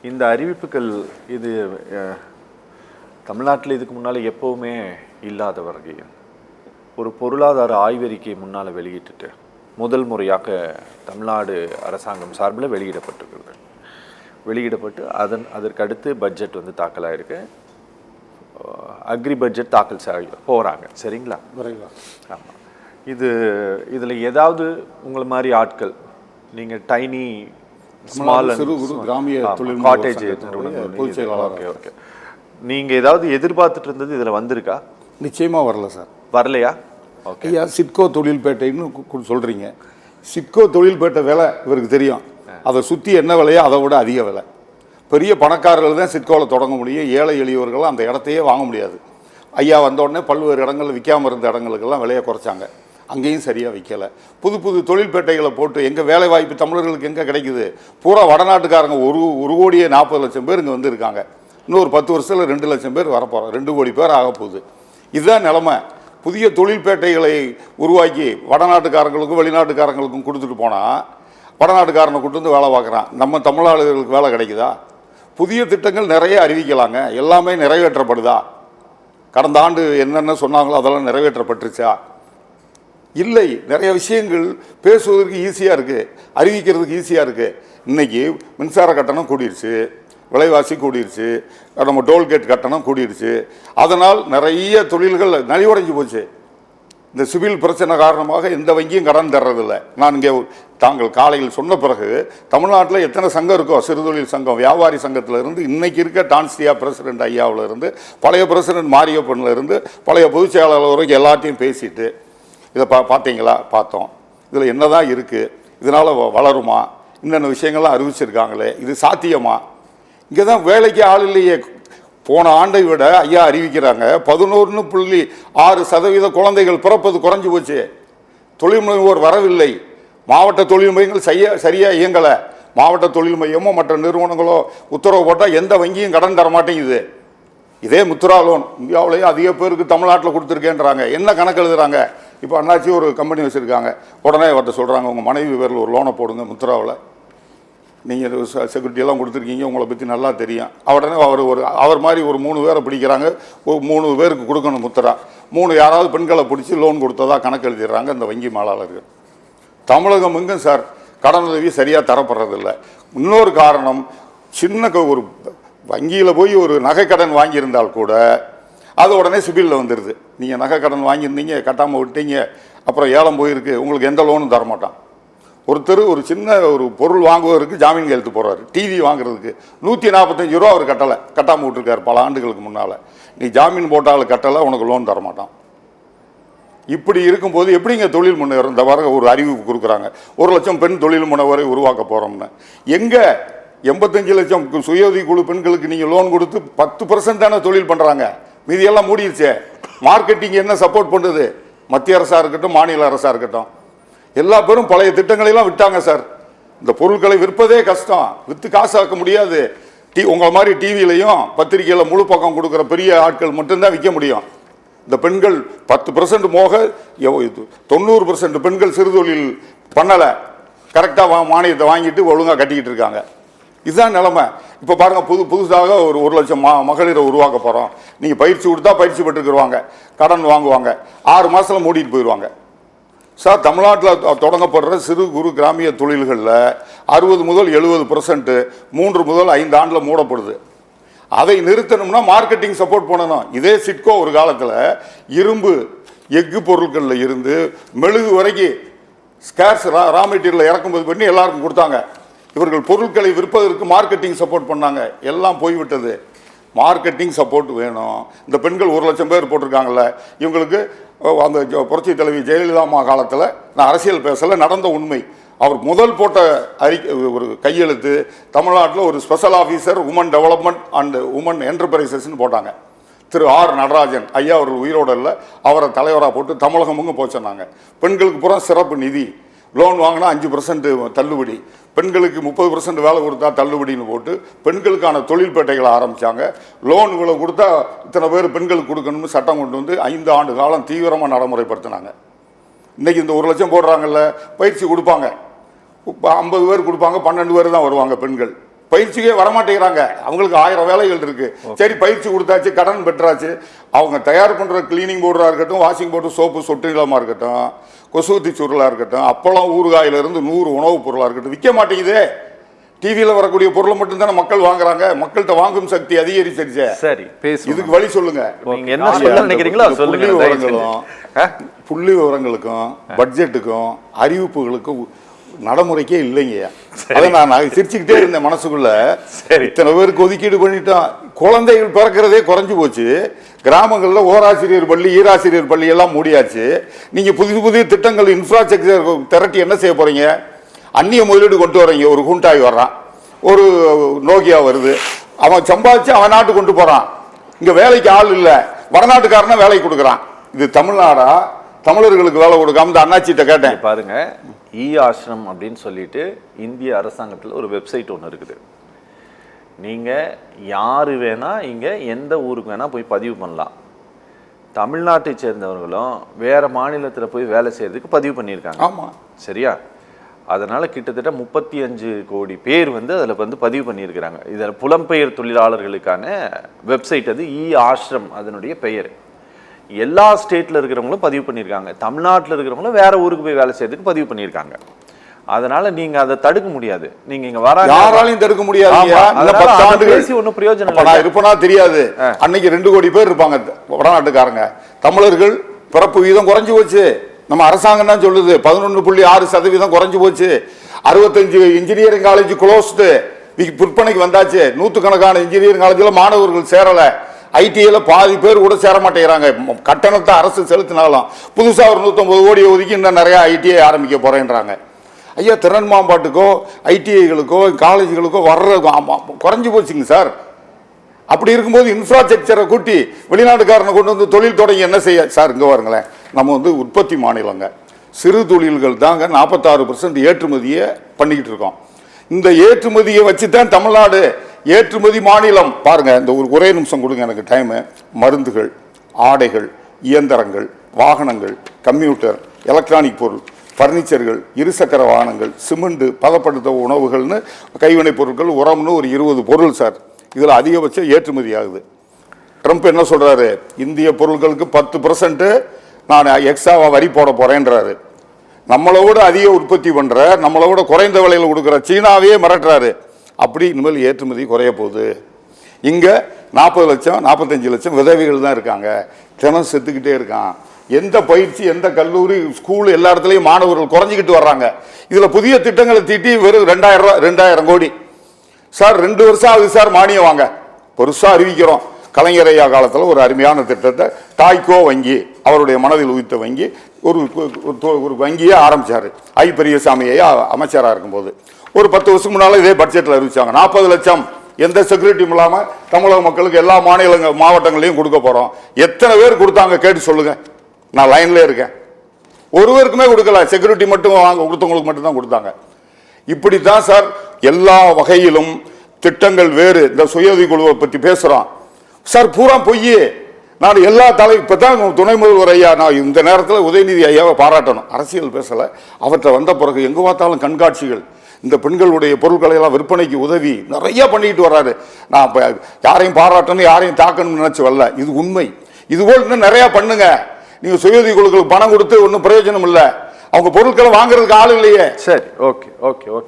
இந்த அறிவிப்புகள் இது தமிழ்நாட்டில் இதுக்கு முன்னால் எப்போவுமே இல்லாத வகையில் ஒரு பொருளாதார ஆய்வறிக்கை முன்னால் வெளியிட்டுட்டு முதல் முறையாக தமிழ்நாடு அரசாங்கம் சார்பில் வெளியிடப்பட்டு அதற்கு அடுத்து பட்ஜெட் வந்து தாக்கலாயிருக்கு. அக்ரி பட்ஜெட் தாக்கல் போகிறாங்க. சரிங்களா? ஆமாம். இதில் ஏதாவது உங்களை மாதிரி ஆட்கள் நீங்கள் டைனி ஸ்மால் கிராமிய காட்டேஜ் ஓகே நீங்கள் ஏதாவது எதிர்பார்த்துட்டு இருந்தது இதில் வந்திருக்கா? நிச்சயமாக வரல சார். வரலையா? ஓகே. ஐயா, சிட்கோ தொழில்பேட்டைன்னு சொல்கிறீங்க. சிட்கோ தொழில்பேட்டை விலை இவருக்கு தெரியும். அதை சுற்றி என்ன விலையோ அதை விட அதிக விலை. பெரிய பணக்காரர்கள் தான் சிட்கோவில் தொடங்க முடியும். ஏழை எளியவர்கள் அந்த இடத்தையே வாங்க முடியாது. ஐயா வந்தோடனே பல்வேறு இடங்களில் விற்காமல் இருந்த இடங்களுக்கெல்லாம் விலையை குறைச்சாங்க. அங்கேயும் சரியாக விற்கலை. புது புது தொழில்பேட்டைகளை போட்டு எங்கே வேலை வாய்ப்பு தமிழர்களுக்கு எங்கே கிடைக்குது? பூரா வடநாட்டுக்காரங்க ஒரு கோடியே 40 லட்சம் பேர் இங்கே வந்துருக்காங்க. இன்னொரு 10 வருஷத்தில் 2 லட்சம் பேர் வரப்போகிறோம். 2 கோடி பேர் ஆக போகுது. இதுதான் நிலைமை. புதிய தொழில்பேட்டைகளை உருவாக்கி வடநாட்டுக்காரங்களுக்கும் வெளிநாட்டுக்காரங்களுக்கும் கொடுத்துட்டு போனால் வடநாட்டுக்காரனை கொண்டு வந்து வேலை பார்க்குறான். நம்ம தமிழர்களுக்கு வேலை கிடைக்குதா? புதிய திட்டங்கள் நிறைய அறிவிக்கலாங்க. எல்லாமே நிறைவேற்றப்படுதா? கடந்த ஆண்டு என்னென்ன சொன்னாங்களோ அதெல்லாம் நிறைவேற்றப்பட்டுருச்சா? இல்லை. நிறைய விஷயங்கள் பேசுவதற்கு ஈஸியாக இருக்குது, அறிவிக்கிறதுக்கு ஈஸியாக இருக்குது. இன்றைக்கி மின்சார கட்டணம் கூடிருச்சு, விலைவாசி கூடிருச்சு, நம்ம டோல்கேட் கட்டணம் கூடிருச்சு. அதனால் நிறைய தொழில்கள் நலிவடைஞ்சு போச்சு. இந்த சிவில் பிரச்சனை காரணமாக எந்த வங்கியும் கடன் தர்றதில்லை. நான் இங்கே தாங்கள் காலையில் சொன்ன பிறகு தமிழ்நாட்டில் எத்தனை சங்கம் இருக்கோ, சிறுதொழில் சங்கம், வியாபாரி சங்கத்திலிருந்து இன்றைக்கி இருக்க டான்ஸ்டியா பிரசிடென்ட் ஐயாவிலிருந்து பழைய பிரசிடென்ட் மாரியப்பன்லேருந்து பழைய பொதுச் செயலாளர் வரைக்கும் எல்லாத்தையும் பேசிட்டு இதை பார்த்தீங்களா? பார்த்தோம். இதில் என்ன தான் இருக்குது? இதனால் வளருமா? இன்னென்ன விஷயங்கள்லாம் அறிவிச்சிருக்காங்களே, இது சாத்தியமா? இங்கே தான் வேலைக்கு ஆள் இல்லையே. போன ஆண்டை விட ஐயா அறிவிக்கிறாங்க 11.6% குழந்தைகள் பிறப்பது குறைஞ்சி போச்சு. தொழில் முனைவோர் வரவில்லை. மாவட்ட தொழில் மையங்கள் சரியாக இயங்கலை. மாவட்ட தொழில் மையமோ மற்ற நிறுவனங்களோ உத்தரவு போட்டால் எந்த வங்கியும் கடன் தர மாட்டேங்குது. இதே முத்ரா லோன் இந்தியாவிலேயே அதிக பேருக்கு தமிழ்நாட்டில் கொடுத்துருக்கேன்றாங்க. என்ன கணக்கு எழுதுறாங்க? இப்போ அண்ணாச்சி ஒரு கம்பெனி வச்சுருக்காங்க. உடனே அவர்கிட்ட சொல்கிறாங்க, உங்கள் மனைவி பேரில் ஒரு லோனை போடுங்க முத்ராவில், நீங்கள் செக்யூரிட்டியெல்லாம் கொடுத்துருக்கீங்க, உங்களை பற்றி நல்லா தெரியும். உடனே அவர் மாதிரி ஒரு 3 பேரை பிடிக்கிறாங்க. 3 பேருக்கு கொடுக்கணும் முத்ரா. 3 யாராவது பெண்களை பிடிச்சி லோன் கொடுத்ததா கணக்கு எழுதிடுறாங்க இந்த வங்கி மேலாளர்கள். தமிழகம் எங்கும் சார் கடன் உதவி சரியாக தரப்படுறதில்லை. இன்னொரு காரணம், சின்ன ஒரு வங்கியில் போய் ஒரு நகை கடன் வாங்கியிருந்தால் கூட அது உடனே சிபிலில் வந்துடுது. நீங்கள் நகை கடன் வாங்கியிருந்தீங்க, கட்டாமல் விட்டீங்க, அப்புறம் ஏலம் போயிருக்கு, உங்களுக்கு எந்த லோனும் தரமாட்டான். ஒருத்தர் ஒரு சின்ன ஒரு பொருள் வாங்குவதற்கு ஜாமீன் கையெழுத்து போடுறாரு. டிவி வாங்குறதுக்கு 145 ரூபா அவர் கட்டாமல் விட்டுருக்காரு பல ஆண்டுகளுக்கு முன்னால். நீ ஜாமீன் போட்டாலும் கட்டலை, உனக்கு லோன் தரமாட்டான். இப்படி இருக்கும்போது எப்படிங்க தொழில் முனைவர்? இந்த வாரம் ஒரு அறிவிப்பு கொடுக்குறாங்க, 1 லட்சம் பெண் தொழில் முனைவரை உருவாக்க போகிறோம்னு. எங்கே 85 லட்சம் சுயோதவி குழு பெண்களுக்கு நீங்கள் லோன் கொடுத்து 10% தானே தொழில் பண்ணுறாங்க. மீதியெல்லாம் மூடிடுச்சே. மார்க்கெட்டிங் என்ன சப்போர்ட் பண்ணுது? மத்திய அரசாக இருக்கட்டும், மாநில அரசாக இருக்கட்டும், எல்லா பேரும் பழைய திட்டங்களெல்லாம் விட்டாங்க சார். இந்த பொருட்களை விற்பதே கஷ்டம், விற்று காசாக்க முடியாது. உங்களை மாதிரி டிவிலையும் பத்திரிகையில் முழு பக்கம் கொடுக்குற பெரிய ஆட்கள் மட்டும்தான் விற்க முடியும். இந்த பெண்கள் 10% மோக 90% பெண்கள் சிறுதொழில் பண்ணலை. கரெக்டாக மானியத்தை வாங்கிட்டு ஒழுங்காக கட்டிக்கிட்டு இருக்காங்க. இதுதான் நிலைமை. இப்போ பாருங்கள், புதுசாக ஒரு 1 லட்சம் மகளிரை உருவாக்க போகிறோம். நீங்கள் பயிற்சி கொடுத்தா பயிற்சி பெற்றுக்குருவாங்க, கடன் வாங்குவாங்க, 6 மாதத்தில் மூடிட்டு போயிடுவாங்க. சார், தமிழ்நாட்டில் தொடங்கப்படுற சிறு குறு கிராமிய தொழில்களில் 60 முதல் 70% 3 முதல் 5 ஆண்டில் மூடப்படுது. அதை நிறுத்தணும்னா மார்க்கெட்டிங் சப்போர்ட் பண்ணணும். இதே சிட்கோ ஒரு காலத்தில் இரும்பு எஃகு பொருட்களில் இருந்து மெழுகு வரைக்கும் ஸ்கேர்ஸ் ரா மெட்டீரியல் இறக்குமதி பண்ணி எல்லாருக்கும் கொடுத்தாங்க. இவர்கள் பொருட்களை விற்பதற்கு மார்க்கெட்டிங் சப்போர்ட் பண்ணாங்க. எல்லாம் போய்விட்டது. மார்க்கெட்டிங் சப்போர்ட் வேணும். இந்த பெண்கள் 1 லட்சம் பேர் போட்டிருக்காங்கல்ல, இவங்களுக்கு அந்த புரட்சி தலைவி ஜெயலலிதா அம்மா காலத்தில், நான் அரசியல் பேசலை, நடந்த உண்மை. அவர் முதல் போட்ட ஒரு கையெழுத்து, தமிழ்நாட்டில் ஒரு special officer women development and women என்டர்பிரைசஸ்ன்னு போட்டாங்க. திரு ஆர் நடராஜன் ஐயா அவர்கள் உயிரோடு இல்லை, அவரை தலைவராக போட்டு தமிழகமுங்க போச்சுன்னாங்க. பெண்களுக்கு பூரா சிறப்பு நிதி, லோன் வாங்கினா 5% தள்ளுபடி, பெண்களுக்கு 30% வேலை கொடுத்தா தள்ளுபடின்னு போட்டு பெண்களுக்கான தொழில்பேட்டைகளை ஆரம்பித்தாங்க. லோன் இவ்வளோ கொடுத்தா இத்தனை பேர் பெண்களுக்கு கொடுக்கணும்னு சட்டம் கொண்டு வந்து 5 ஆண்டு காலம் தீவிரமாக நடைமுறைப்படுத்தினாங்க. இன்றைக்கி இந்த 1 லட்சம் போடுறாங்கல்ல, பயிற்சி கொடுப்பாங்க, 50 பேர் கொடுப்பாங்க, 12 பேர் தான் வருவாங்க பெண்கள். பயிற்சிக்கே வரமாட்டேங்கிறாங்க. அவங்களுக்கு 1000 வேலைகள் இருக்கு. சரி, பயிற்சி கொடுத்தாச்சு, கடன் பெற்றாச்சு. அவங்க தயார் பண்ற கிளீனிங் பவுடரா இருக்கட்டும், வாஷிங் பவுடர், சோப்பு, சொட்டு நிலமா இருக்கட்டும், கொசுவத்தி சுருளா இருக்கட்டும், அப்பளம் ஊறுகாயில இருந்து 100 உணவுப் பொருளா இருக்கட்டும், விற்க மாட்டேங்குதே. டிவியில் வரக்கூடிய பொருளை மட்டும் தானே மக்கள் வாங்குறாங்க. மக்கள்கிட்ட வாங்கும் சக்தி அதிகரிச்சிருச்சு. சரி, பேசுங்க. இதுக்கு வழி சொல்லுங்க. நீங்க என்ன சொல்ல நினைக்கிறீங்களோ சொல்லுங்க. புள்ளி விவரங்களுக்கும் பட்ஜெட்டுக்கும் அறிவிப்புகளுக்கும் நடைமுறைக்கே இல்லைங்க. அதை நான் சிரிச்சுக்கிட்டே இருந்தேன் மனசுக்குள்ள. இத்தனை பேருக்கு ஒதுக்கீடு பண்ணிட்டோம். குழந்தைகள் பிறக்கிறதே குறைஞ்சு போச்சு. கிராமங்களில் ஓராசிரியர் பள்ளி, ஈராசிரியர் பள்ளி எல்லாம் மூடியாச்சு. நீங்க புதிய திட்டங்கள், இன்ஃப்ராஸ்ட்ரக்சர் திரட்டி என்ன செய்ய போறீங்க? அந்நிய முதலீடு கொண்டு வரீங்க. ஒரு ஹூண்டாய் வர்றான், ஒரு நோக்கியா வருது, அவன் சம்பாதிச்சு அவன் நாட்டு கொண்டு போறான். இங்க வேலைக்கு ஆள் இல்லை, வடநாட்டுக்காரன வேலைக்கு கொடுக்குறான். இது தமிழ்நாடா? தமிழர்களுக்கு வேலை கொடுக்காம இந்த அண்ணாச்சிட்ட கேட்டேன். பாருங்க, இ ஆசிரம் அப்படின்னு சொல்லிட்டு இந்திய அரசாங்கத்தில் ஒரு வெப்சைட் ஒன்று இருக்குது. நீங்க யாரு வேணா இங்க எந்த ஊருக்கு வேணா போய் பதிவு பண்ணலாம். தமிழ்நாட்டை சேர்ந்தவர்களும் வேற மாநிலத்தில் போய் வேலை செய்யறதுக்கு பதிவு பண்ணியிருக்காங்க. ஆமா, சரியா? அதனால கிட்டத்தட்ட 35 கோடி பேர் வந்து அதில் பதிவு பண்ணியிருக்கிறாங்க. இதில் புலம்பெயர் தொழிலாளர்களுக்கான வெப்சைட் அது. இ ஆசிரம் அதனுடைய பெயர். எல்லா ஸ்டேட்ல இருக்கிறவங்களும் பதிவு பண்ணியிருக்காங்க. தமிழ்நாட்டில் இருக்கிறவங்களும் வேற ஊருக்கு போய் வேலை செய்யறதுக்கு பதிவு பண்ணியிருக்காங்க. அதனால நீங்க அதை தடுக்க முடியாது. நீங்க இங்க வர யாராலையும் தடுக்க முடியாது. 10 ஆண்டுகள் ஒன்னும் பிரயோஜனம் இல்லை. நான் இருப்பனா தெரியாது. அன்னைக்கு 2 கோடி பேர் இருப்பாங்க வடநாட்டுக்காரங்க. தமிழர்கள் பிறப்பு வீதம் குறைஞ்சு போச்சு. நம்ம அரசாங்கம் தான் சொல்லுது 11.6% குறைஞ்சு போச்சு. 65 இன்ஜினியரிங் காலேஜ் க்ளோஸ்டு, விற்பனைக்கு வந்தாச்சு. 100கணக்கான இன்ஜினியரிங் காலேஜில் மாணவர்கள் சேரல. ஐடிஐல பாதி பேர் கூட சேர மாட்டேங்கிறாங்க. கட்டணத்தை அரசு செலுத்தினாலும் புதுசா ஒரு 150 கோடியை ஒதுக்கி இன்னும் நிறைய ஐடிஐ ஆரம்பிக்க போறேன்றாங்க. ஐயா, திறன் மாம்பாட்டுக்கோ ஐடிஐகளுக்கோ காலேஜுகளுக்கோ வர்ற குறைஞ்சு போச்சுங்க சார். அப்படி இருக்கும்போது இன்ஃப்ராஸ்ட்ரக்சரை கூட்டி வெளிநாட்டுக்காரனை கொண்டு வந்து தொழில் தொடங்கி என்ன செய்ய சார்? இங்கே பாருங்களேன், நம்ம உற்பத்தி மாநிலங்க. சிறு தொழில்கள் தாங்க 46% ஏற்றுமதியை பண்ணிக்கிட்டு இருக்கோம். இந்த ஏற்றுமதியை வச்சு தான் தமிழ்நாடு ஏற்றுமதி மாநிலம். பாருங்க, இந்த ஒரே நிமிஷம் கொடுங்க எனக்கு டைமு. மருந்துகள், ஆடைகள், இயந்திரங்கள், வாகனங்கள், கம்ப்யூட்டர், எலக்ட்ரானிக் பொருள், பர்னிச்சர்கள், இருசக்கர வாகனங்கள், சிமெண்ட், பதப்படுத்த உணவுகள்னு கைவினைப் பொருட்கள், உரம்னு ஒரு 20 பொருள் சார். இதில் அதிகபட்சம் ஏற்றுமதி ஆகுது. ட்ரம்ப் என்ன சொல்றாரு? இந்திய பொருட்களுக்கு 10% நான் எக்ஸ்ட்ரா வரி போட போறேன்றாரு. நம்மளோட அதிக உற்பத்தி பண்ற, நம்மளோட குறைந்த விலையில் கொடுக்குற சீனாவே மிரட்டுறாரு. அப்படி இனிமேல் ஏற்றுமதி குறைய போகுது. இங்க 40 லட்சம் 45 லட்சம் விதவைகள் தான் இருக்காங்க. தினம் செத்துக்கிட்டே இருக்கான். எந்த பயிற்சி, எந்த கல்லூரி, ஸ்கூல், எல்லா இடத்துலையும் மாணவர்கள் குறைஞ்சிக்கிட்டு வர்றாங்க. இதுல புதிய திட்டங்களை தீட்டி வெறும் 2000 கோடி சார். 2 வருஷம் ஆகுது சார் மானியம் வாங்க. பெருசா அறிவிக்கிறோம். கலைஞர் ஐயா காலத்தில் ஒரு அருமையான திட்டத்தை டாய்கோ வங்கி, அவருடைய மனதில் உதித்த வங்கி, ஒரு வங்கியை ஆரம்பிச்சாரு. ஐ பெரியசாமி ஐயா அமைச்சராக இருக்கும்போது. ஒரு 10 வருஷம் முன்னால இதே பட்ஜெட்டில் அறிவிச்சாங்க 40 லட்சம் எந்த செக்யூரிட்டியும் இல்லாமல் தமிழக மக்களுக்கு எல்லா மாவட்டங்களையும் கொடுக்க போறோம். எத்தனை பேர் கொடுத்தாங்க கேட்டு சொல்லுங்க. நான் லைன்ல இருக்கேன். ஒருவருக்குமே கொடுக்கல. செக்யூரிட்டி மட்டும் கொடுத்தவங்களுக்கு மட்டும்தான் கொடுத்தாங்க. இப்படித்தான் சார் எல்லா வகையிலும் திட்டங்கள் வேறு. இந்த சுய உதவி குழுவை பற்றி பேசுறோம் சார், பூரா பொய். நான் எல்லா இப்பதான் துணை முதல்வர் ஐயா, நான் இந்த நேரத்தில் உதயநிதி ஐயாவை பாராட்டணும். அரசியல் பேசல. அவற்றை வந்த பிறகு எங்க பார்த்தாலும் கண்காட்சிகள், இந்த பெண்களுடைய பொருட்களை எல்லாம் விற்பனைக்கு உதவி நிறைய பண்ணிட்டு வர்றாரு. நான் யாரையும் பாராட்டணும், யாரையும் தாக்கணும்னு நினைச்சு வரல. இது உண்மை. இதுபோல் இன்னும் நிறைய பண்ணுங்க. நீங்க சுய உதவி குழுக்களுக்கு பணம் கொடுத்து ஒன்றும் பிரயோஜனம் இல்லை. அவங்க பொருட்களை வாங்குறதுக்கு ஆள் இல்லையே. சரி, ஓகே ஓகே ஓகே.